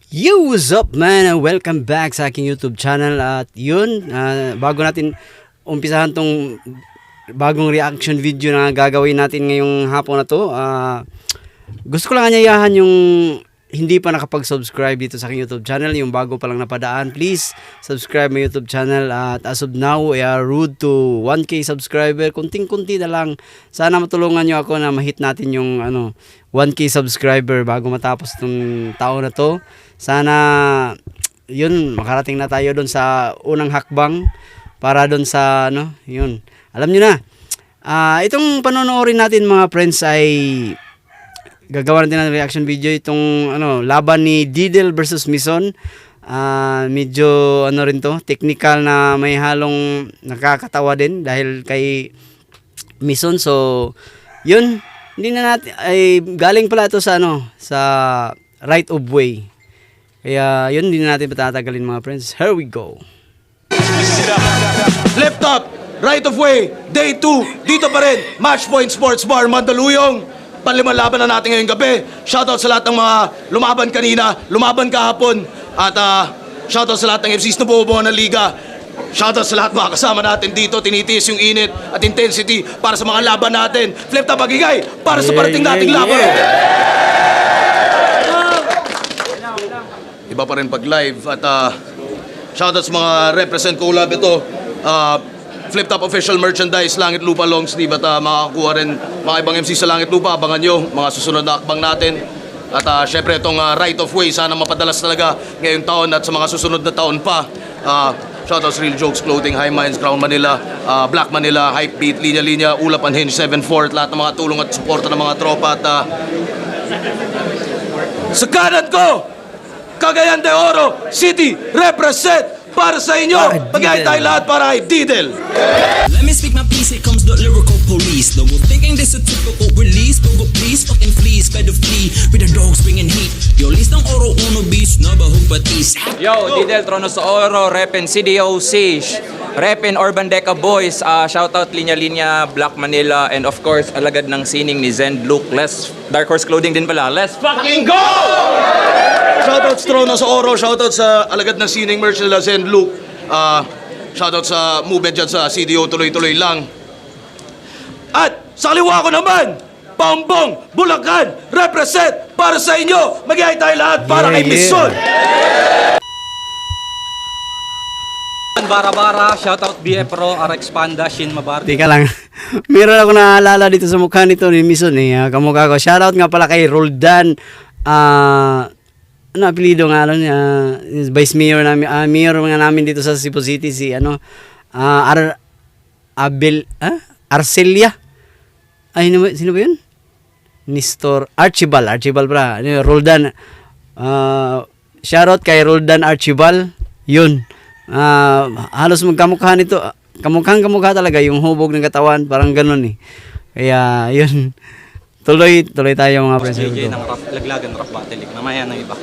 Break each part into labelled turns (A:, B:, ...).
A: Yo, what's up man? Welcome back sa aking YouTube channel. At yun, bago natin umpisahan tong bagong reaction video na gagawin natin ngayong hapon na to, gusto ko lang anyayahan yung hindi pa nakapag-subscribe dito sa aking YouTube channel, yung bago pa lang napadaan, please subscribe my YouTube channel. At as of now, we are road to 1K subscriber. Kunting-kunti na lang. Sana matulungan nyo ako na ma-hit natin yung 1K subscriber bago matapos itong taon na to. Sana yun, makarating na tayo doon sa unang hakbang para doon sa yun. Alam nyo na, itong panonoorin natin mga friends ay gagawa natin ng reaction video. Itong laban ni Didel versus Mison. Medyo rin to, technical na may halong nakakatawa din dahil kay Mison. So yun, hindi na natin ay galing pala ito sa sa right of way. Kaya yun, hindi na natin patatagalin mga friends. Here we go.
B: Left up, right of way, day 2, dito pa rin, Match Point Sports Bar, Mandaluyong. Panlimang laban na natin ngayong gabi. Shoutout sa lahat ng mga lumaban kanina, lumaban kahapon, at shoutout sa lahat ng FCs na bubuo ng liga. Shoutout sa lahat mga kasama natin dito, tinitiis yung init at intensity para sa mga laban natin. Flip top agigay para sa parating nating laban. Iba pa rin pag live at shoutout sa mga represent collab ito. Flip top official merchandise, Langit Lupa long sleeve at makakuha rin mga ibang MC sa Langit Lupa. Abangan nyo mga susunod na akbang natin. At syempre itong right of way, sana mapadalas talaga ngayong taon at sa mga susunod na taon pa. Shoutout sa Real Jokes Clothing, High Minds, Crown Manila, Black Manila, Hype Beat, Linya Linya, Ulap Unhinged, 7-4, lahat ng mga tulong at suporta ng mga tropa. At sa kanan ko, Cagayan de Oro City represent para sa inyo. Magay tayo lahat para kay Didel.
C: Let me speak my piece, here comes the lyrical police. No one thinking this a typical release, but please fucking please, better flee with the dogs bringing heat. Yo, listang oro uno beast, nabahog patis.
D: Yo, Didel Tronos Oro, Repin CDOC, Repin Urban Deca Boys, shoutout Linya Linya, Black Manila, and of course, alagad ng sining ni Zen Luke. Let's Dark Horse Clothing din pala. Let's fucking go!
B: Shoutout sa Trono sa Oro, shoutout sa alagad ng sining merch nila Zen Luke. Shoutout sa movement dyan sa CDO, tuloy-tuloy lang. At sa kaliwa ko naman, Pambong, Bulacan, represent para sa inyo. Magay tayo lahat para kay Mison.
E: Bara-bara, shoutout BF Pro, RX Panda, Shin Mabardi.
A: Teka lang. Meron ako naalala dito sa mukha nito ni Mison kamukha ko. Shoutout nga pala kay Roldan. Ano apelido nga lang niya? Vice Mayor namin, Mayor nga namin dito sa Cebu City, si Arcelia. Ay, sino ba yun? Nestor Archibald bra. Roldan. Shoutout kay Roldan Archibald. Yun. Halos magkamukha nito. Kamukha talaga yung hubog ng katawan, parang ganun eh. Kaya yun. Tuloy tayo mga friends.
E: JJ ng laglagan rap battle league. Mamaya ng iba.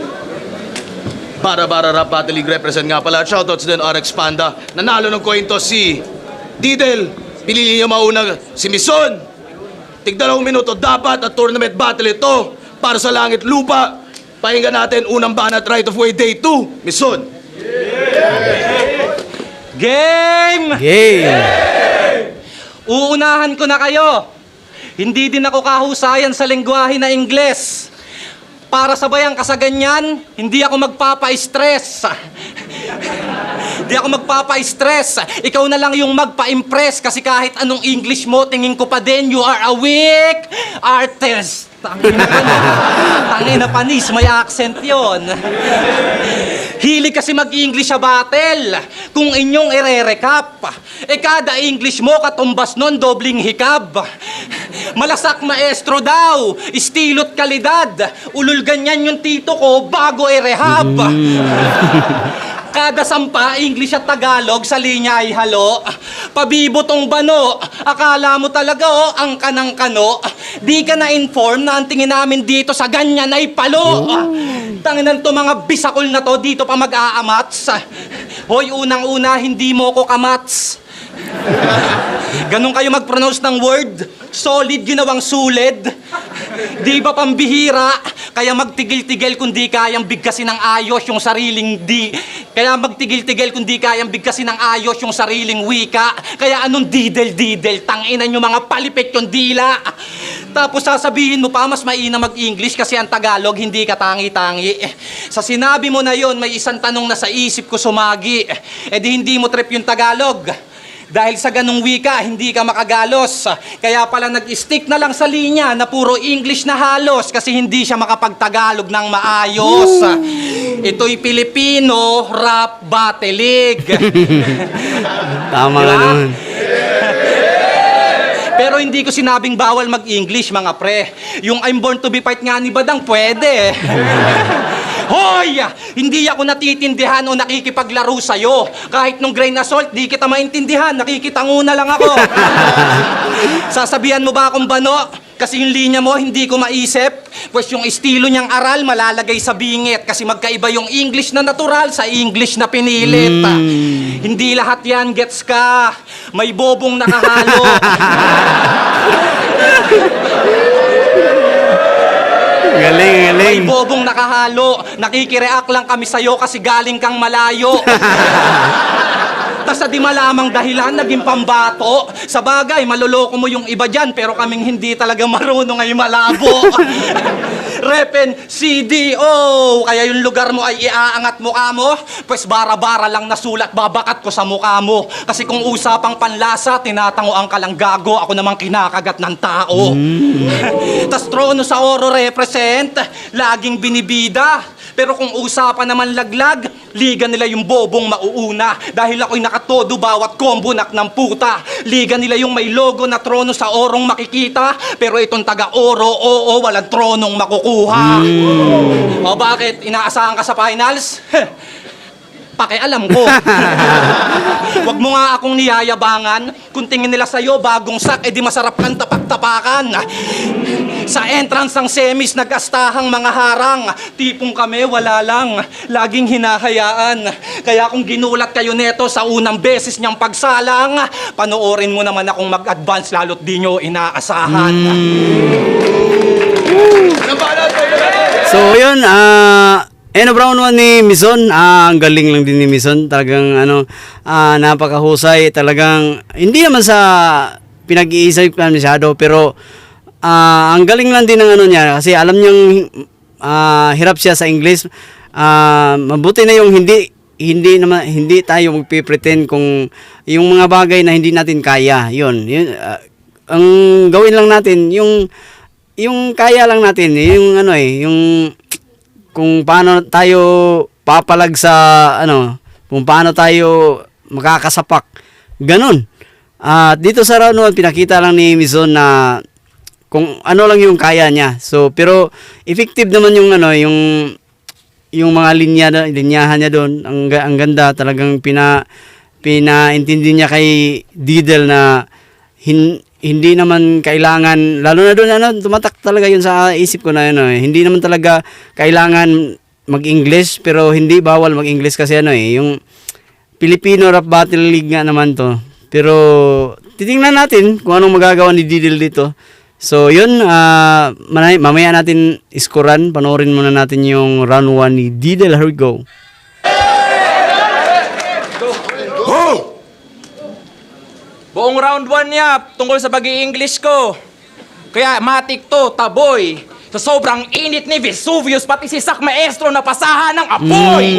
B: Bara Rap Battle League represent nga pala. Shoutouts din RX Panda. Nanalo ng coin toss si Didel. Pinili niya mauna si Mison. Tig 2 minuto dapat at tournament battle ito para sa Langit Lupa. Pakinggan natin unang banat right of way day 2. Mison.
E: Game! Uunahan ko na kayo. Hindi din ako kahusayan sa lengguwahe na Ingles. Para sabayang kasaganyan, hindi ako magpapa-stress. Hindi ako magpapa-stress. Ikaw na lang yung magpa-impress kasi kahit anong English mo, tingin ko pa din, you are a weak artist. Tangina panis, may accent yon. Hilig kasi mag-English sa battle. Kung inyong ire-recap, kada English mo katumbas nun, dobling hikab. Malasak maestro daw, istilot kalidad. Ulul ganyan yung tito ko bago i-rehab. Kada sampa, English at Tagalog, sa linya ay halo. Pabibo tong bano, akala mo talaga ang kanang kano. Di ka na-inform na ang tingin namin dito sa ganyan ay palo. Tanginan to mga bisakol na to, dito pa mag-aamats. Hoy, unang-una, hindi mo ko kamats. Ganon kayo mag-pronounce ng word? Solid ginawang sulid. Di ba pambihira? Kaya magtigil-tigil kung di kayang bigkasin ng ayos yung sariling Kaya magtigil-tigil kung di kayang bigkasin ng ayos yung sariling wika. Kaya anong didel-didel? Tanginan yung mga palipit yung dila. Tapos sasabihin mo pa, mas maina mag-English kasi ang Tagalog hindi ka tangi-tangi. Sa sinabi mo na yon, may isang tanong na sa isip ko sumagi. Di hindi mo trip yung Tagalog. Dahil sa ganung wika, hindi ka makagalos. Kaya pala nag-stick na lang sa linya na puro English na halos kasi hindi siya makapag-Tagalog ng maayos. Ito'y Pilipino Rap Battle League.
A: Tama
E: Diba?
A: nga naman.
E: Pero hindi ko sinabing bawal mag-English, mga pre. Yung I'm born to be fight nga ni Badang, pwede. Hoy! Hindi ako natitindihan o nakikipaglaro sa'yo. Kahit nung grain na salt, di kita maintindihan. Nakikitanguna lang ako. Sasabihan mo ba akong bano? Kasi yung linya mo, hindi ko maisip. Pues yung estilo niyang aral, malalagay sa bingit. Kasi magkaiba yung English na natural sa English na pinilit. Hindi lahat yan, gets ka. May bobong nakahalo.
A: Galing,
E: May
A: galing.
E: bobong nakahalo. Nakikireact lang kami sa'yo kasi galing kang malayo. Tas sa di malamang dahilan, naging pambato. Sa bagay, maloloko mo yung iba dyan, pero kaming hindi talaga marunong ay malabo. Repen CDO, kaya yung lugar mo ay iaangat mukha mo, pues bara-bara lang nasulat, babakat ko sa mukha mo. Kasi kung usapang panlasa, tinatangoan ka lang gago, ako namang kinakagat ng tao. Tas trono sa oro represent, laging binibida. Pero kung usapan naman laglag, liga nila yung bobong mauuna. Dahil ako'y nakatodo bawat combo nak ng puta. Liga nila yung may logo na trono sa orong makikita. Pero itong taga-oro, oo, walang tronong makukuha. O bakit? Inaasahan ka sa finals? Pakialam ko. Huwag mo nga akong niyayabangan. Kung tingin nila sa'yo, bagong sak, edi masarap kang tapak-tapakan. Sa entrance ng semis, nag-astahang mga harang. Tipong kami, wala lang. Laging hinahayaan. Kaya kung ginulat kayo neto sa unang beses niyang pagsalang, panoorin mo naman akong mag-advance lalo't di nyo inaasahan.
A: So, yun, round 1 ni Mison, ang galing lang din ni Mison, talagang napakahusay, talagang hindi naman sa pinag-iisip ka masyado, pero ang galing lang din ng niya, kasi alam niyang hirap siya sa English. Mabuti na yung hindi tayo magpipretend kung yung mga bagay na hindi natin kaya, yun ang gawin lang natin, yung kaya lang natin, yung kung paano tayo papalag sa kung paano tayo makakasapak. Ganun. Dito sa round 1 pinakita lang ni Mison na kung ano lang yung kaya niya. So pero effective naman yung yung mga linyahan niya doon. Ang ganda, talagang pinaintindi niya kay Didel na hindi naman kailangan, lalo na doon, tumatak talaga yun sa isip ko na hindi naman talaga kailangan mag-English, pero hindi bawal mag-English kasi yung Filipino Rap Battle League nga naman to. Pero titingnan natin kung anong magagawa ni Didel dito. So yun, mamaya natin iskoran, panoorin muna natin yung round 1 ni Didel. Here we go.
D: Buong round 1 niya, tungkol sa pag-i-English ko. Kaya matik to, taboy. Sa sobrang init ni Vesuvius, pati si Sak Maestro napasahan ng apoy.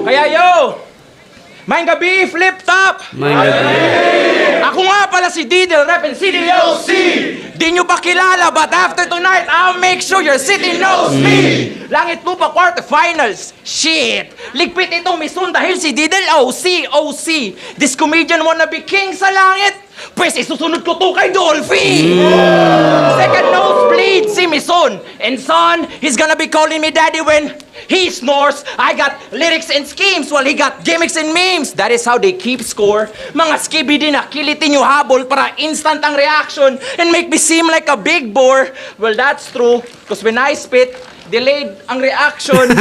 D: Kaya yo, maing gabi, flip top. Ako nga pala si Didel, reppin' CDOC. Di nyo pa kilala, but after tonight, I'll make sure your city knows me. Langit mo pa quarterfinals. Shit. Ligpit itong Mison dahil si Didel OC. This comedian wanna be king sa langit. Pwes isusunod ko to kay Dolphy. Second nosebleed si Mison. And son, he's gonna be calling me daddy when he snores. I got lyrics and schemes while he got gimmicks and memes. That is how they keep score. Mga skibidi na kilitin yung habol para instant ang reaction and make me seem like a big bore. Well, that's true. Cause when I spit, delayed ang reaction.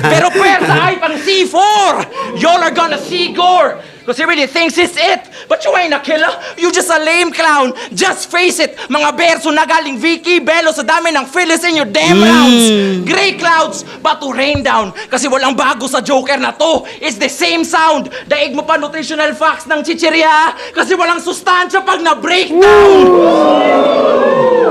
D: Pero pwersa ay pang C4. Y'all are gonna see gore.
C: Cause he really thinks it's it. But you ain't a killer. You just a lame clown. Just face it. Mga berso na galing Vicky Bello sa dami ng Phyllis in your damn rounds. Gray clouds, but to rain down. Kasi walang bago sa Joker na to. It's the same sound. Daig mo pa nutritional facts ng chichirya. Kasi walang sustansya pag na-breakdown.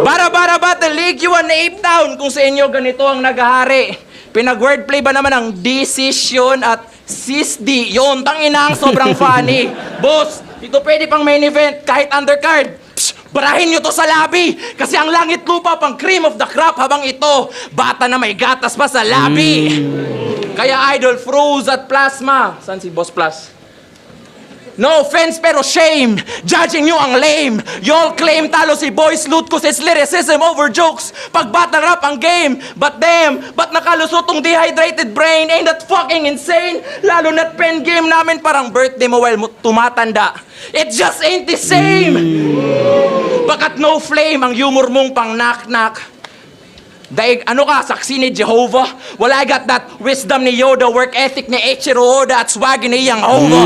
C: Bara-bara battle league, you an ape town. Kung sa inyo ganito ang naghahari. Pinag-wordplay ba naman ang decision at sisdi? Yun, tangina ang sobrang funny. Boss, dito pwede pang main event kahit undercard. Psh, barahin nyo to sa labi. Kasi ang langit lupa pang cream of the crop habang ito, bata na may gatas pa sa labi. Kaya idol, froze at plasma. Saan si Boss Plus? No offense pero shame. Judging nyo ang lame. Y'all claim talo si Boy Sloot cause it's lyricism over jokes. Pag battle rap ang game. But damn, ba't nakalusot tong dehydrated brain? Ain't that fucking insane? Lalo na't pen game namin parang birthday mo while tumatanda. It just ain't the same. Bakat no flame ang humor mong pang knock-knock. Daig, ano ka, saksi ni Jehovah? Well, I got that wisdom ni Yoda, work ethic ni Eiichiro Oda at swag ni Yang Hova.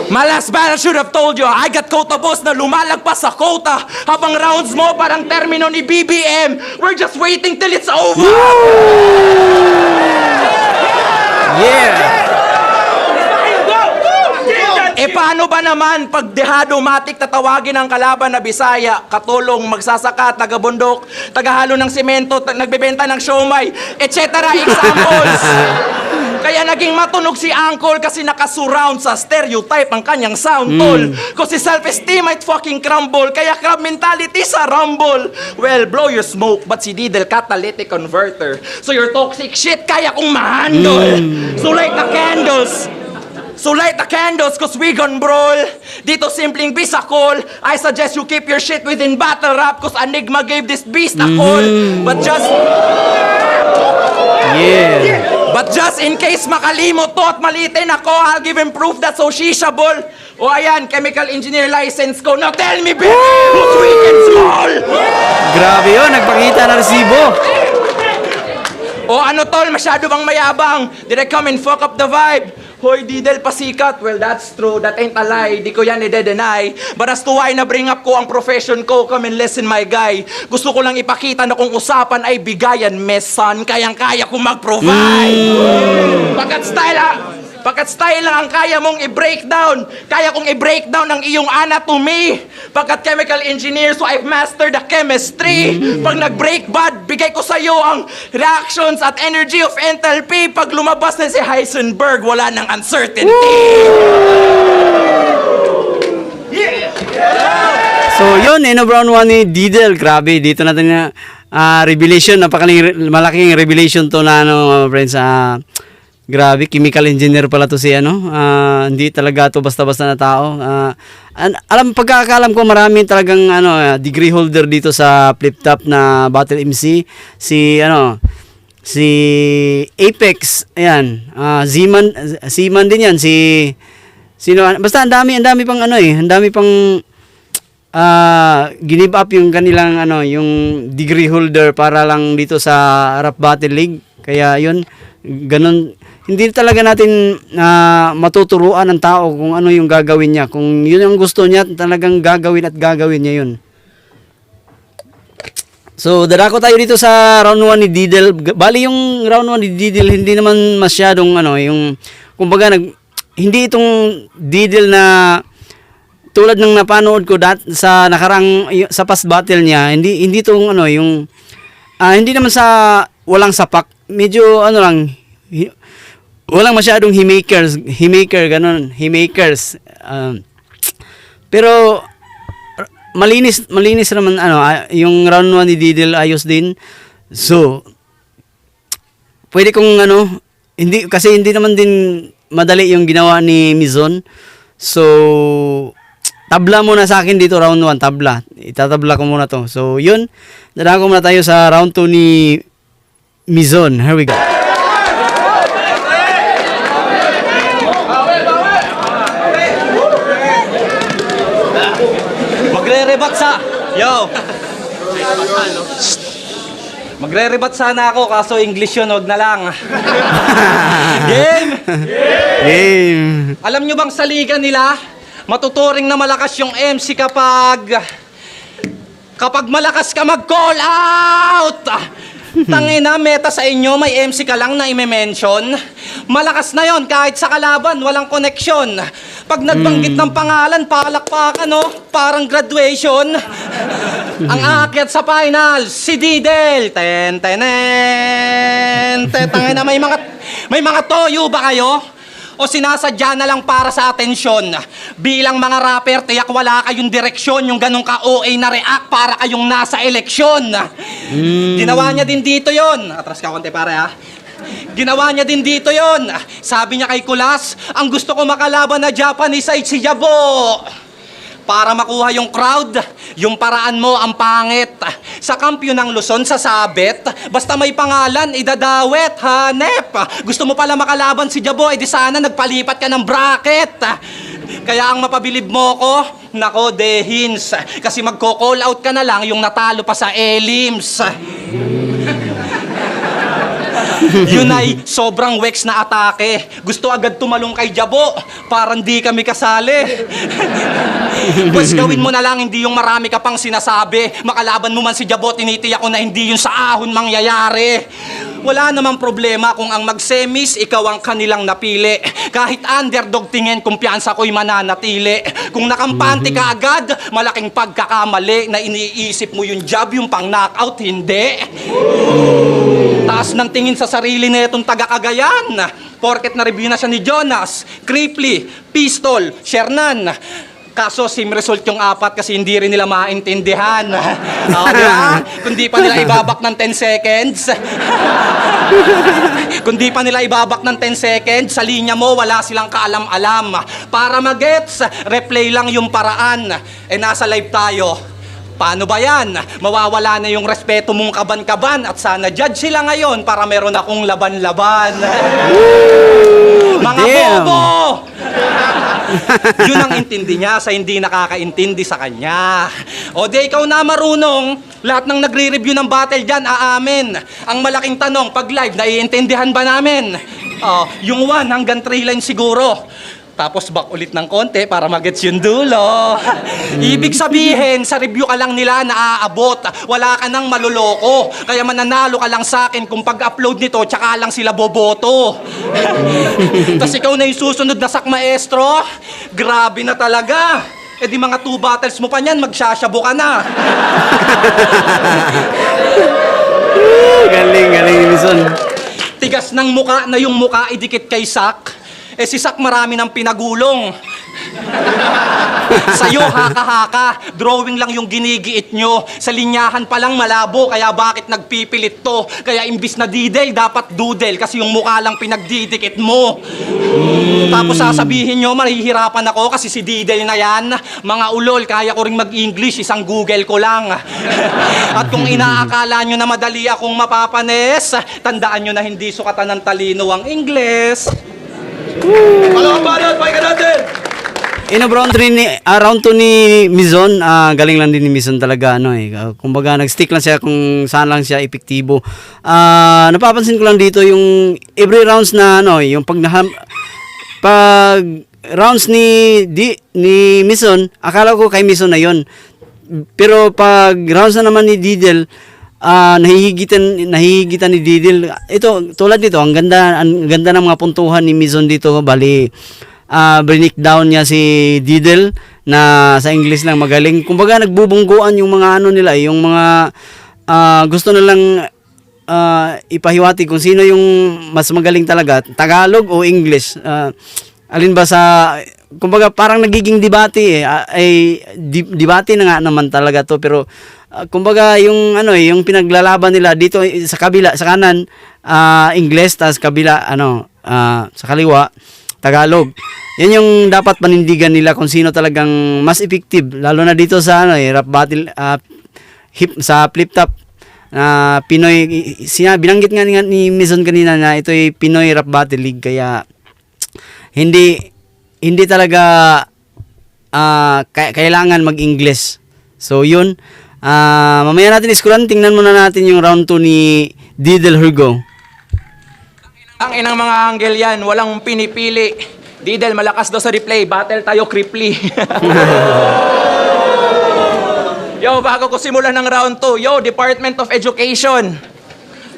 C: My last battle should have told you, I got quota boss na lumalagpas sa quota. Habang rounds mo parang termino ni BBM. We're just waiting till it's over.
A: Yeah!
C: Eh paano ba naman pag dehado-matic tatawagin ang kalaban na Bisaya, katulong, magsasaka, taga-bundok, tagahalo ng simento, nagbebenta ng siomay, etc. examples. Kaya naging matunog si Uncle kasi nakasurround sa stereotype ang kanyang sound tol. Kasi self-esteem might fucking crumble, kaya crab mentality sa rumble. Well, blow your smoke, but si Didel catalytic converter. So your toxic shit kaya kong ma-handle. So light the candles. So light the candles cause we gon' brawl. Dito simpleng bisakol. I suggest you keep your shit within battle rap cause Enigma gave this beast a call. But just in case makalimot to at malitin ako, I'll give him proof that's sociable. O ayan, chemical engineer license ko. Now tell me, baby, who's weak and small?
A: Grabe yun, nagpakita ng resibo.
C: O ano tol, masyado bang mayabang? Did I come and fuck up the vibe? Hoy, Didel, pasikat. Well, that's true. That ain't a lie. Di ko yan i-deny. But as to why na-bring up ko ang profession ko, come and listen, my guy. Gusto ko lang ipakita na kung usapan ay bigayan, mes son, kayang-kaya kong mag-provide. Pagkat style lang ang kaya mong i-breakdown. Kaya kong i-breakdown ang iyong anatomy. Pagkat chemical engineer, so I've mastered the chemistry. Pag nag-break bad, bigay ko sa'yo ang reactions at energy of enthalpy. Pag lumabas na si Heisenberg, wala nang uncertainty.
A: So yun, Eno Brown 1 ni Didel. Grabe, dito natin na revelation, malaking revelation to na ano, friends. Grabe, chemical engineer pala to si ano. Hindi talaga to basta-basta na tao. Pagkakaalam ko marami talagang degree holder dito sa Flip Top na Battle MC. Si Apex, ayan. Zeman din yan. Basta ang dami pang ang dami pang give up yung kanilang yung degree holder para lang dito sa Rap Battle League. Kaya yun, ganun. Hindi talaga natin matuturuan ng tao kung ano yung gagawin niya. Kung yun ang gusto niya, talagang gagawin niya yun. So, dadako tayo dito sa round 1 ni Didel. Bali yung round 1 ni Didel, hindi naman masyadong kumbaga hindi itong Didel na tulad ng napanood ko sa nakarang sa past battle niya, hindi itong hindi naman sa walang sapak. Medyo walang masyadong himiker ganun, himakers. Pero malinis naman yung round 1 ni Didel ayos din. So pwede kong hindi naman din madali yung ginawa ni Mizon. So tabla muna sa akin dito round 1, tabla. Itatabla ko muna to. So yun, dadako muna tayo sa round 2 ni Mizon. Here we go.
E: Magre-rebat sa. Yo. Magre-rebat sana ako, kaso English yun, wag na lang. Game!
A: Game.
E: Alam nyo bang sa liga nila, matuturing na malakas yung MC kapag malakas ka mag-call out! Tangina, meta sa inyo, may MC ka lang na i-mention. Malakas na yon kahit sa kalaban, walang koneksyon. Pag nagbanggit ng pangalan, palakpakan, no? Parang graduation. Ang aakyat sa final, si Didel. Tangina, may mga toyo ba kayo? O sinasadya na lang para sa atensyon? Bilang mga rapper, tiyak wala kayong direksyon, yung ganong ka-OA na react para kayong nasa eleksyon. Ginawa niya din dito yon. Atras ka konti pare ha. Ginawa niya din dito yon. Sabi niya kay Kulas, ang gusto ko makalaban na Japanese ay si Jabo. Para makuha yung crowd, yung paraan mo ang pangit. Sa kampyon ng Luzon, sasabit. Basta may pangalan, idadawet, hanep. Gusto mo pala makalaban si Jabo, edi sana nagpalipat ka ng bracket. Kaya ang mapabilib mo ko, nako dehins. Kasi magko-call out ka na lang yung natalo pa sa elims. Yun ay sobrang wex na atake. Gusto agad tumalong kay Jabo, parang di kami kasali. Pues gawin mo na lang, hindi yung marami ka pang sinasabi. Makalaban mo man si Jabo, tinitiyak ko na hindi yung sa ahon mangyayari. Wala namang problema kung ang mag-semis, ikaw ang kanilang napili. Kahit underdog tingin, kumpiyansa ko'y mananatili. Kung nakampante ka agad, malaking pagkakamali na iniisip mo yung job, yung pang-knockout, hindi. Taas ng tingin sa sarili na itong taga-Cagayan. Porket na-review na siya ni Jonas, Cripley, Pistol, Shernan. Kaso sim result yung 4 kasi hindi rin nila maintindihan. Diba? Kundi pa nila ibabak ng 10 seconds. Kundi pa nila ibabak ng 10 seconds, sa linya mo wala silang kaalam-alam. Para magets, replay lang yung paraan. Nasa live tayo. Paano ba yan? Mawawala na yung respeto mong kaban-kaban at sana judge sila ngayon para meron akong laban-laban. Mga
A: Damn.
E: bobo! Yun ang intindi niya sa hindi nakakaintindi sa kanya. O di ikaw na marunong, lahat ng nagre-review ng battle dyan, aamin. Ang malaking tanong, pag live, naiintindihan ba namin? Yung 1 hanggang 3 lines siguro. Tapos back ulit ng konti para magets yung dulo. Ibig sabihin, sa review ka lang nila naaabot. Wala ka nang maluloko. Kaya mananalo ka lang sa akin kung pag-upload nito, tsaka lang sila boboto. Tapos ikaw na yung susunod na sak maestro. Grabe na talaga. Eh di mga 2 battles mo pa niyan, magsasyabo ka na.
A: Galing ni Mison.
E: Tigas ng muka na yung muka idikit kay Sak. Eh si Sak marami ng pinagulong. Sa'yo, haka-haka. Drawing lang yung ginigiit nyo. Sa linyahan pa lang malabo, kaya bakit nagpipilit to? Kaya imbis na didel, dapat dudel. Kasi yung mukha lang pinagdidikit mo. Tapos sasabihin nyo, mahihirapan ako kasi si didel na yan. Mga ulol, kaya ko rin mag-English, isang Google ko lang. At kung inaakala nyo na madali akong mapapanes, tandaan nyo na hindi sukatan ng talino ang Ingles.
B: Palakpakan, pakinggan natin!
A: Round 2 ni Mizon, galing lang din ni Mizon talaga, kumbaga nag-stick lang siya kung saan lang siya epektibo. Napapansin ko lang dito yung every rounds na yung pag rounds ni Mizon, akala ko kay Mizon na yon. Pero pag rounds na naman ni Didel, nahihigitan ni Didel. Ito, tulad dito, ang ganda ng mga puntuhan ni Mizon dito, bali break down niya si Didel na sa English lang magaling. Kumbaga nagbubungguan yung mga nila, yung mga gusto na lang ipahiwati kung sino yung mas magaling talaga, Tagalog o English. Alin ba sa, kumbaga parang nagiging debate debate na nga naman talaga to, pero kumbaga yung yung pinaglalaban nila dito sa kabila, sa kanan English, tas kabila sa kaliwa Tagalog. Yan yung dapat panindigan nila kung sino talagang mas effective, lalo na dito sa rap battle, sa flip top Pinoy. Binanggit nga ni Mizon kanina na ito ay Pinoy Rap Battle League, kaya hindi talaga kailangan mag-English. So yun, Mamaya natin iskulan, tingnan muna natin yung round 2 ni Didel Hurgo.
C: Ang inang mga anggel yan, walang pinipili. Didel, malakas daw sa replay. Battle tayo, Kripli. Yo, bago ko simulan ng round 2, yo, Department of Education.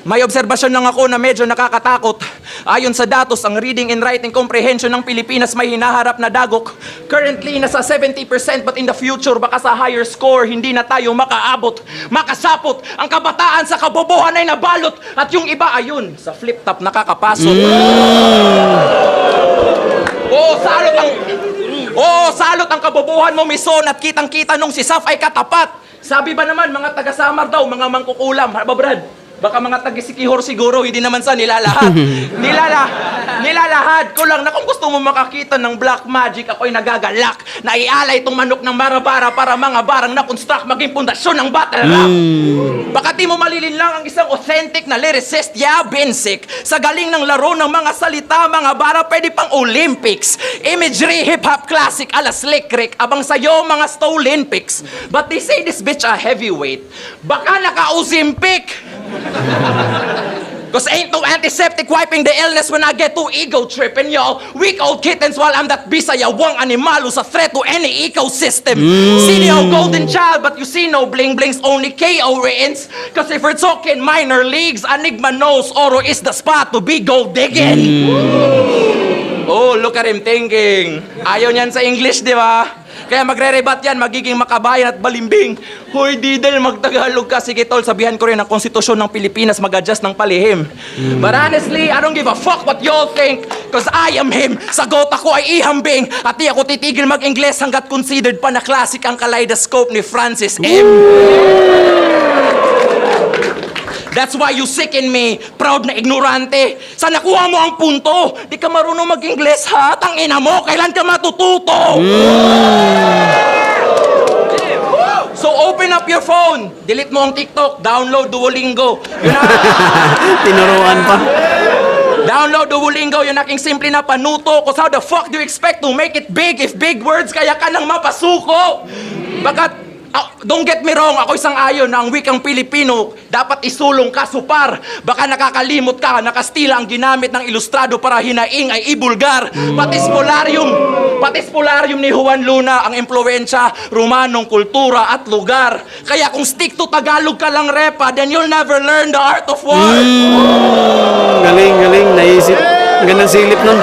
C: May obserbasyon lang ako na medyo nakakatakot. Ayon sa datos, ang reading and writing comprehension ng Pilipinas may hinaharap na dagok. Currently, nasa 70%, but in the future, baka sa higher score, hindi na tayo makaabot. Makasapot, ang kabataan sa kabobohan ay nabalot. At yung iba, ayun, sa flip-top nakakapasok. Salot ang kabobohan mo, Mison, at kitang-kita nung si Saf ay katapat. Sabi ba naman, mga taga-Samar daw, mga mangkukulam. Haba, Brad? Baka mga taga-Sikihor siguro, hindi naman sa nilalahad. Nilalahad ko lang na kung gusto mo makakita ng black magic, ako'y nagagalak na ialay itong manok ng marabara para mga barang na-construct maging pundasyon ng battle rap. Baka di mo malilin lang ang isang authentic na lyricist, yeah, basic. Sa galing ng laro ng mga salita, mga bara, pwede pang Olympics. Imagery, hip-hop classic, ala Slick Rick, abang sa'yo mga Stolympics. But they say this bitch a heavyweight. Baka naka-Ozempic. Cause ain't no antiseptic wiping the illness when I get too ego tripping, y'all. Weak old kittens while I'm that bisaya wang animal who's a threat to any ecosystem. CDO golden child, but you see no bling blings, only KO written. Cause if we're talking minor leagues, Enigma knows Oro is the spot to be gold digging. Oh, look at him thinking. Ayaw niyan sa English, di ba? Kaya magre-rebat yan, magiging makabayan at balimbing. Hoy, Didel, magtagalog ka. Sige, tol, sabihan ko rin ang konstitusyon ng Pilipinas mag-adjust ng palihim. But honestly, I don't give a fuck what y'all think. Cause I am him. Sa gota ko ay ihambing. At di ako titigil mag-Ingles hanggat considered pa na classic ang kaleidoscope ni Francis M. That's why you sicken me, proud na ignorante. Sa nakuha mo ang punto, di ka marunong mag-Ingles ha? Tangina mo, kailan ka matututo? So open up your phone, delete mo ang TikTok, download Duolingo.
A: Tinuruan pa.
C: Download Duolingo, yung aking simple na panuto. Cause how the fuck do you expect to make it big if big words kaya ka nang mapasuko? Bakat don't get me wrong, ako isang ayon na ang wikang Pilipino dapat isulong kasupar. Baka nakakalimot ka, nakastila ang ginamit ng ilustrado para hinaing ay ibulgar. Pati spolaryo ni Juan Luna ang impluensya, Romanong kultura at lugar. Kaya kung stick to Tagalog ka lang, repa, then you'll never learn the art of war.
A: Galing, naisip. Gandang silip nun.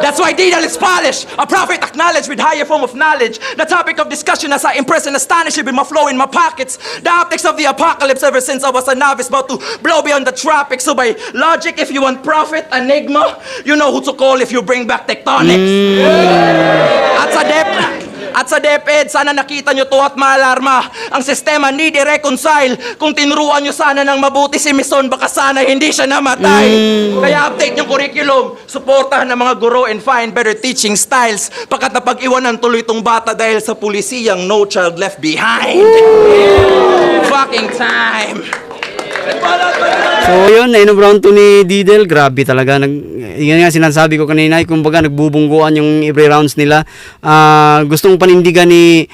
C: That's why Didel is polished, a prophet acknowledged with higher form of knowledge. The topic of discussion as I impress and astonish you with my flow in my pockets. The optics of the apocalypse ever since I was a novice about to blow beyond the tropics. So by logic, if you want prophet, enigma, you know who to call if you bring back tectonics. At sa DepEd, sana nakita nyo to at maalarma. Ang sistema need i-reconcile. Kung tinuruan nyo sana ng mabuti si Mison, baka sana hindi siya namatay. Kaya update yung curriculum. Suportahan ng mga guro and find better teaching styles. Pagkat napag-iwanan tuloy tong bata dahil sa pulisiyang No Child Left Behind. Fucking time.
A: So yun, nainom round 2 ni Didel, grabe talaga. Yan nga sinasabi ko kanina, kumbaga nagbubungguan yung every rounds nila. Gustong panindigan ni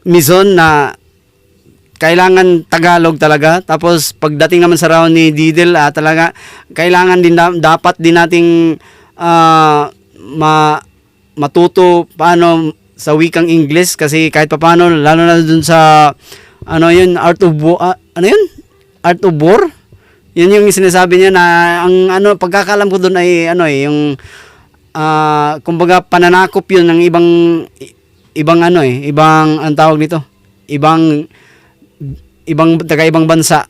A: Mison na kailangan Tagalog talaga. Tapos pagdating naman sa round ni Didel, talaga kailangan din dapat din nating matuto paano sa wikang English kasi kahit papaano, lalo na dun sa Art of War. Yun yung sinasabi niya na ang pagkakalam ko doon ay yung kumbaga pananakop yun ng ibang ang tawag nito. Ibang bansa.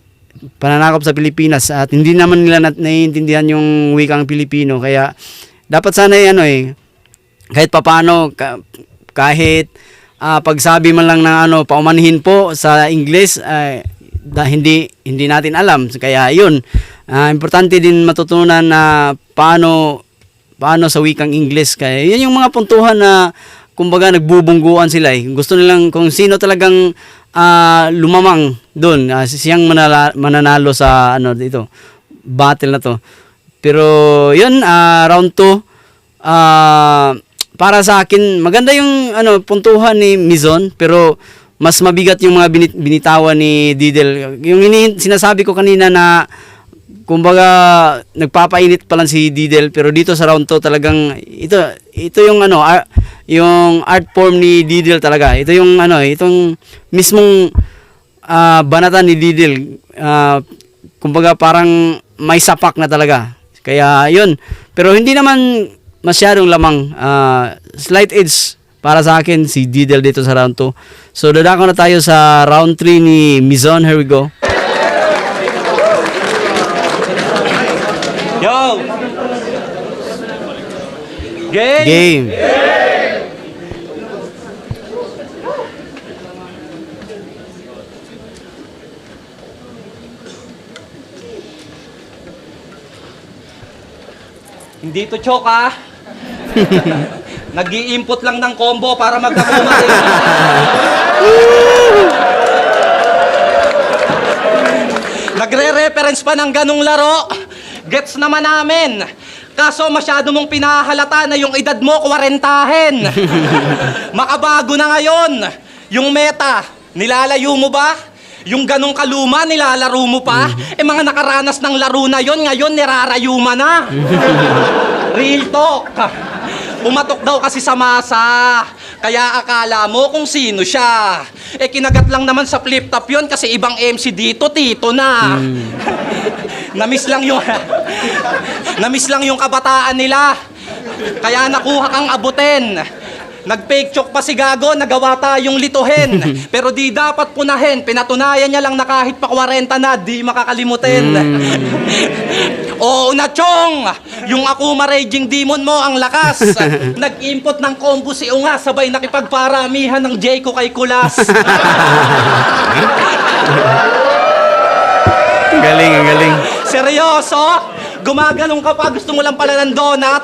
A: Pananakop sa Pilipinas at hindi naman nila naiintindihan yung wikang Pilipino. Kaya dapat sana kahit papaano kahit pagsabi man lang ng paumanhin po sa English, hindi natin alam. Kaya yun, importante din matutunan na paano sa wikang English. Kaya yun yung mga puntuhan na kumbaga nagbubungguan sila. Gusto nilang kung sino talagang lumamang doon, siyang mananalo sa dito, battle na to. Pero yun, round 2, para sa akin, maganda yung puntuhan ni Mizon, pero mas mabigat yung mga binitawan ni Didel. Yung sinasabi ko kanina na kumbaga nagpapainit pa lang si Didel, pero dito sa round 2 talagang ito yung yung art form ni Didel talaga. Ito yung itong mismong banatan ni Didel. Kumbaga parang may sapak na talaga. Kaya yun. Pero hindi naman masyadong lamang. Slight edge para sa akin si Didel dito sa round 2. So dadako na tayo sa round 3 ni Mizon. Here we go.
E: Yo! Game!
A: Game.
E: Hindi to choke ah. Nag-i-input lang ng combo para magkakuma. Nagre-reference pa ng ganong laro. Gets naman namin. Kaso masyado mong pinahalata na yung edad mo 40-hen. Makabago na ngayon. Yung meta, nilalayo mo ba? Yung ganong kaluma, nilalaro mo pa? Mga nakaranas ng laro na yon, ngayon nirarayuma na. Real talk. Pumatok daw kasi sa masa. Kaya akala mo kung sino siya. Kinagat lang naman sa flip top yon kasi ibang MC dito, tito na. Namiss lang yung kabataan nila. Kaya nakuha kang abutin. Nag-fake choke pa si Gago, nagawa tayong lituhin. Pero di dapat punahin, pinatunayan niya lang na kahit pa 40 na, di makakalimutin. Oo na, Chong! Yung Akuma Raging Demon mo, ang lakas. Nag-input ng combo si Unga, sabay nakipagparamihan ng Jayco kay Kulas.
A: Galing, ang galing.
E: Seryoso? Gumagalong ka pa, gusto mo lang pala ng donut?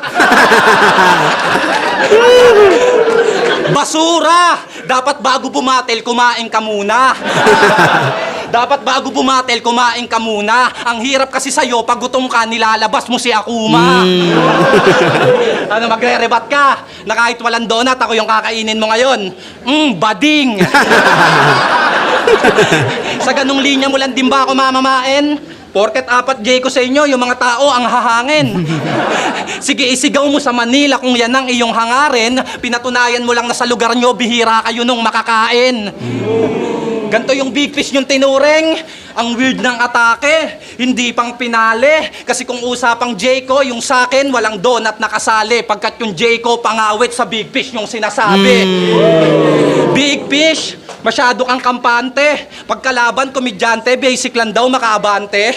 E: Basura! Dapat bago bumatel, kumain ka muna. Dapat bago bumatel, kumain ka muna. Ang hirap kasi sa'yo, pag gutom ka, nilalabas mo si Akuma. Magre-rebat ka? Na kahit walang donut, ako yung kakainin mo ngayon. Bading! Sa ganung linya mo lang din ba ako mamamain? Porket 4 Jayco sa inyo, yung mga tao ang hahangin. Sige, isigaw mo sa Manila kung yan ang iyong hangarin. Pinatunayan mo lang na sa lugar nyo, bihira kayo nung makakain. Ganto yung big fish yung tinuring. Ang weird ng atake, hindi pang pinale. Kasi kung usapang Jayco, yung sakin, walang donut na kasali. Pagkat yung Jayco, pangawit sa big fish yung sinasabi. Big fish, masyado kang kampante. Pagkalaban, komedyante, basic lang daw makaabante.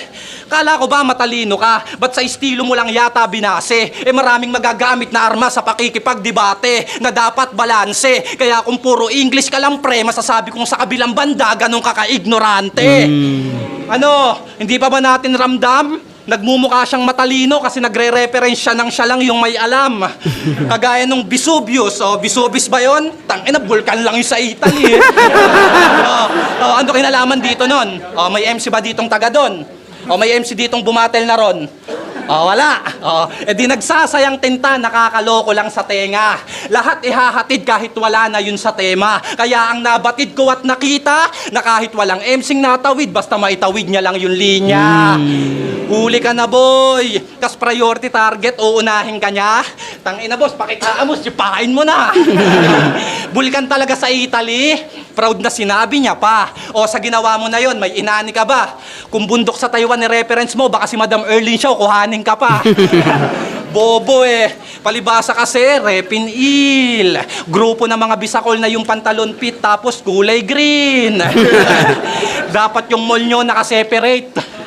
E: Kala ko ba matalino ka? Ba't sa estilo mo lang yata binase? Maraming magagamit na arma sa pakikipagdebate na dapat balanse. Kaya kung puro English ka lang pre, masasabi kong sa kabilang banda, ganun ka ka-ignorante. Hindi pa ba natin ramdam? Nagmumukha siyang matalino kasi nagre-reference siya ng siya lang yung may alam. Kagaya nung Vesuvius. Vesuvius ba yun? Tangina, vulkan lang yung sa Italy. Ano kinalaman dito nun? May MC ba ditong taga doon? May MC ditong bumatel na ron? Wala. Di nagsasayang tinta, nakakaloko lang sa tenga. Lahat ihahatid kahit wala na yun sa tema. Kaya ang nabatid ko at nakita, na kahit walang MCing natawid, basta maitawid niya lang yung linya. Huli ka na, boy. Kas priority target, uunahin ka niya. Tangina, boss, pakikaamos, sipain mo na. Bulkan talaga sa Italy. Proud na sinabi niya pa. Sa ginawa mo na yon, may inani ka ba? Kung bundok sa Taiwan ni reference mo, baka si Madam Erlyn Shaw, kuhanin ka pa. Bobo palibasa kasi, repinil. Grupo ng mga bisakol na yung pantalon pit, tapos kulay green. Dapat yung mall nyo nakaseparate.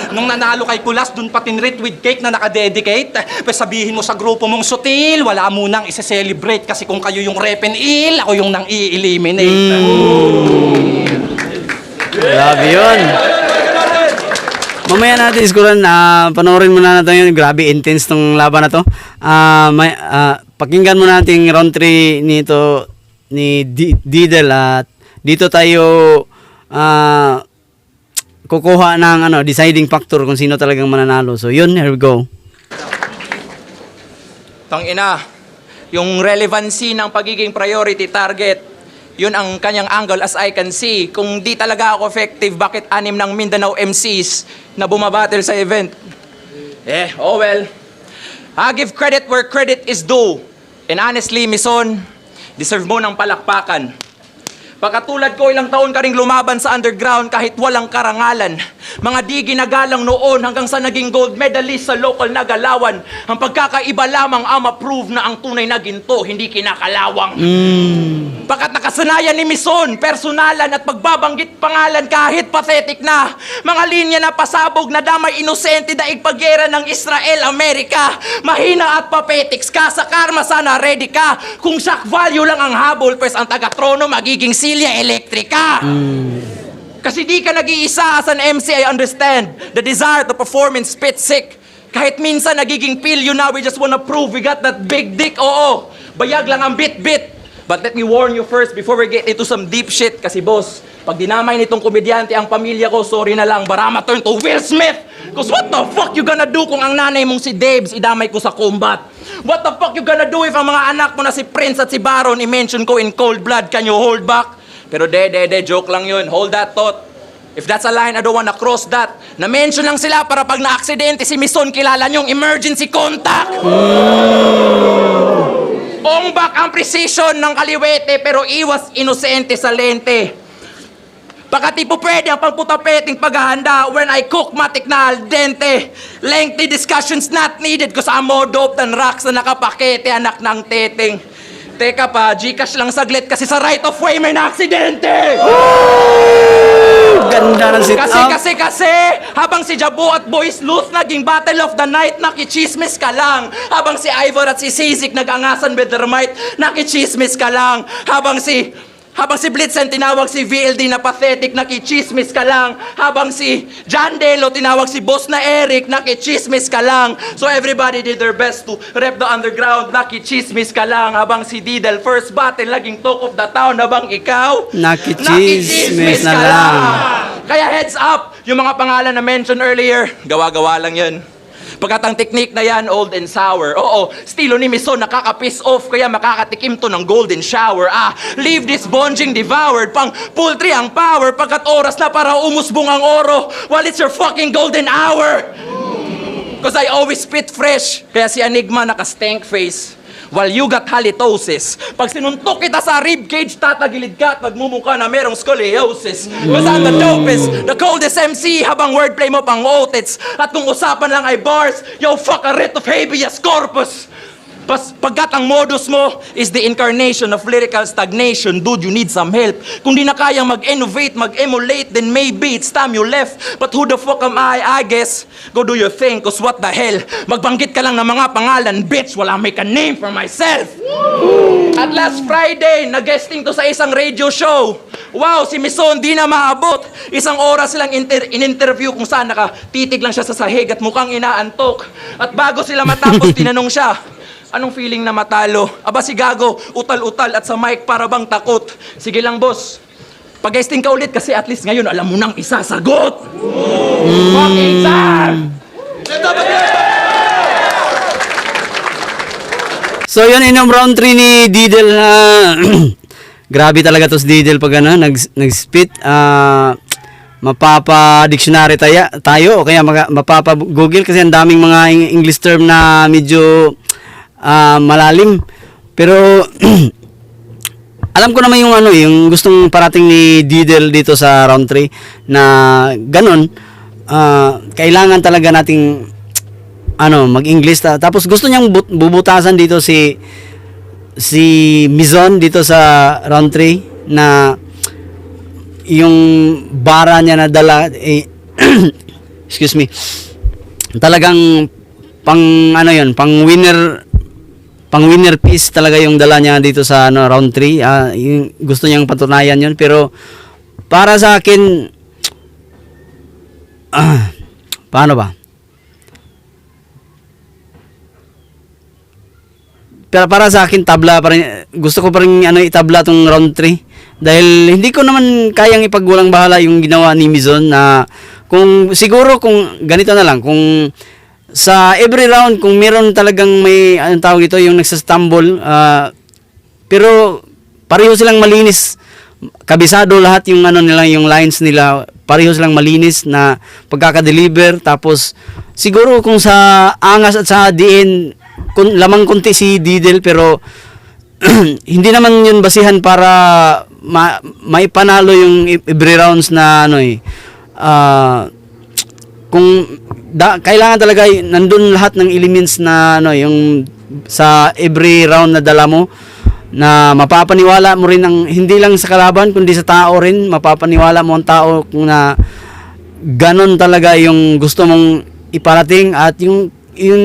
E: Nung nanalo kay Kulas, dun pa tinrate with cake na nakadedicate. Sabihin mo sa grupo mong sutil, wala munang isi-celebrate kasi kung kayo yung repinil, ako yung nang i-eliminate.
A: Grabe yun. Mamaya natin iskuran, panoorin muna natin yun. Grabe, intense tong laban na to. Pakinggan muna natin yung round 3 nito ni Didel at dito tayo kukuha ng deciding factor kung sino talagang mananalo. So yun, here we go.
D: Tangina, yung relevancy ng pagiging priority target, yun ang kanyang angle as I can see. Kung di talaga ako effective, bakit 6 ng Mindanao MCs na bumabattle sa event? Oh well. I give credit where credit is due. And honestly, Mison, deserve mo ng palakpakan. Pagkatulad ko, ilang taon ka ring lumaban sa underground kahit walang karangalan. Mga di ginagalang noon hanggang sa naging gold medalist sa local na galawan. Ang pagkakaiba lamang ang ma-prove na ang tunay na ginto, hindi kinakalawang. Pagkat nakasanayan ni Mison, personalan at pagbabanggit pangalan kahit pathetic na. Mga linya na pasabog na damay inosente daig pagyera ng Israel, Amerika. Mahina at papetics ka, sa karma sana ready ka. Kung shock value lang ang habol, pues ang taga-trono magiging silya elektrika. Kasi di ka nag-iisa as an MC, I understand. The desire to perform and spit sick. Kahit minsan nagiging pilyo na, we just wanna prove we got that big dick, oo. Bayag lang ang bit-bit. But let me warn you first before we get into some deep shit. Kasi boss, pag dinamay nitong komedyante ang pamilya ko, sorry na lang, Barama turn to Will Smith. Cause what the fuck you gonna do kung ang nanay mong si Debs idamay ko sa combat? What the fuck you gonna do if ang mga anak mo na si Prince at si Baron i-mention ko in cold blood? Can you hold back? Pero joke lang yun. Hold that thought. If that's a line, I don't wanna cross that. Na-mention lang sila para pag na-aksidente si Mison, kilala niyong emergency contact. Ongbak ang precision ng kaliwete pero iwas inosente sa lente. Pagkat po pwede ang pagputapeting paghahanda when I cook matik na al dente. Lengthy discussions not needed cause I'm more dope than rocks na nakapakete anak ng teteng. Teka pa, Gcash lang saglit kasi sa right of way may na-aksidente!
A: Ganda ng sit-up.
C: Kasi, habang si Jabu at Boys Loose naging battle of the night, nakichismis ka lang. Habang si Ivor at si Sizik nag-angasan with their might, nakichismis ka lang. Habang si Blitzen tinawag si VLD na pathetic, nakichismis ka lang. Habang si John Delo tinawag si Boss na Eric, nakichismis ka lang. So everybody did their best to rep the underground, nakichismis ka lang. Habang si Didel first battle, naging talk of the town. Habang ikaw,
A: Nakichismis na lang.
C: Kaya heads up, yung mga pangalan na mentioned earlier, gawa-gawa lang yun. Pagkat ang technique na yan, old and sour. Oo, estilo ni Mison, nakaka-piss off, kaya makakatikim to ng golden shower. Leave this bonging devoured, pang poultry ang power, pagkat oras na para umusbong ang oro, while it's your fucking golden hour. Cause I always spit fresh, kaya si Enigma naka-stank face. While you got halitosis. Pag sinuntok kita sa ribcage, tatagilid ka at magmumukha na merong scoliosis. Cause I'm the dopest, the coldest MC, habang wordplay mo pang otits. At kung usapan lang ay bars, yo, fuck a writ of habeas corpus. Pagkat ang modus mo is the incarnation of lyrical stagnation, dude, you need some help. Kung di na kayang mag-innovate, mag-emulate, then maybe it's time you left. But who the fuck am I guess, go do your thing, cause what the hell. Magbanggit ka lang ng mga pangalan, bitch, wala make a name for myself. At last Friday, nag-guesting to sa isang radio show. Wow, si Mison di na maabot. Isang oras lang in-interview kung saan nakatitig lang siya sa sahig at mukhang inaantok. At bago sila matapos, tinanong siya, anong feeling na matalo? Aba si Gago, utal-utal at sa mic para bang takot. Sige lang boss, pag-guesting ka ulit kasi at least ngayon alam mo nang isasagot. Fucking time!
A: So yun, inom round 3 ni Didel na grabe talaga to si Didel pag nag-spit. Mapapa-dictionary tayo o kaya mapapa-google kasi ang daming mga English term na medyo malalim. Pero alam ko naman yung gustong parating ni Didel dito sa round 3 na ganun. Kailangan talaga nating mag-English tapos gusto niyang bubutasan dito si Mizon dito sa round 3 na yung bara niya na dala excuse me, talagang pang winner piece talaga yung dala niya dito sa round 3. Yung gusto niyang patunayan yun, pero para sa akin paano ba? Pero para sa akin tabla pa rin, gusto ko pa rin itabla tong round 3 dahil hindi ko naman kayang ipagwalang bahala yung ginawa ni Mizon na kung ganito na lang, kung sa every round kung meron talagang may anong tawag ito yung nagsastumble, pero pareho silang malinis, kabisado lahat yung ano nila, yung lines nila, pareho silang malinis na pagkaka-deliver. Tapos siguro kung sa angas at sa diin lamang konti si Didel, pero hindi naman yun basihan para may panalo yung every rounds na ano kung kailangan talaga nandun lahat ng elements na ano yung sa every round na dala mo, na mapapaniwala mo rin ang hindi lang sa kalaban kundi sa tao rin, mapapaniwala mo ang tao kung na ganon talaga yung gusto mong iparating, at yung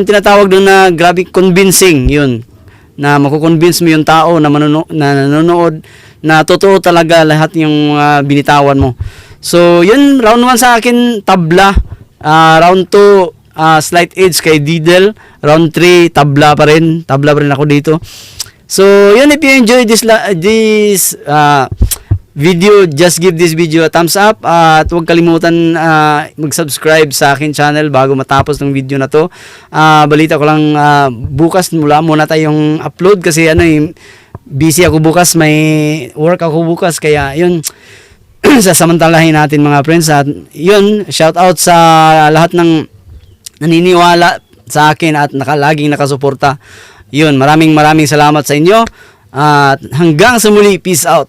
A: tinatawag doon na grabe convincing, yun na makukonvince mo yung tao na nanonood na totoo talaga lahat yung binitawan mo. So yun, round 1 sa akin tabla, round 2 slight edge kay Didel, round 3 tabla pa rin ako dito. So yun, if you enjoy this video, just give this video a thumbs up, at huwag kalimutan mag-subscribe sa akin channel bago matapos ng video na to. Balita ko lang, bukas muna tayong upload kasi busy ako bukas, may work ako bukas, kaya yun sasamantalahin natin mga friends. At yun, shout out sa lahat ng naniniwala sa akin at laging nakasuporta. Yun, maraming salamat sa inyo, at hanggang sa muli, peace out.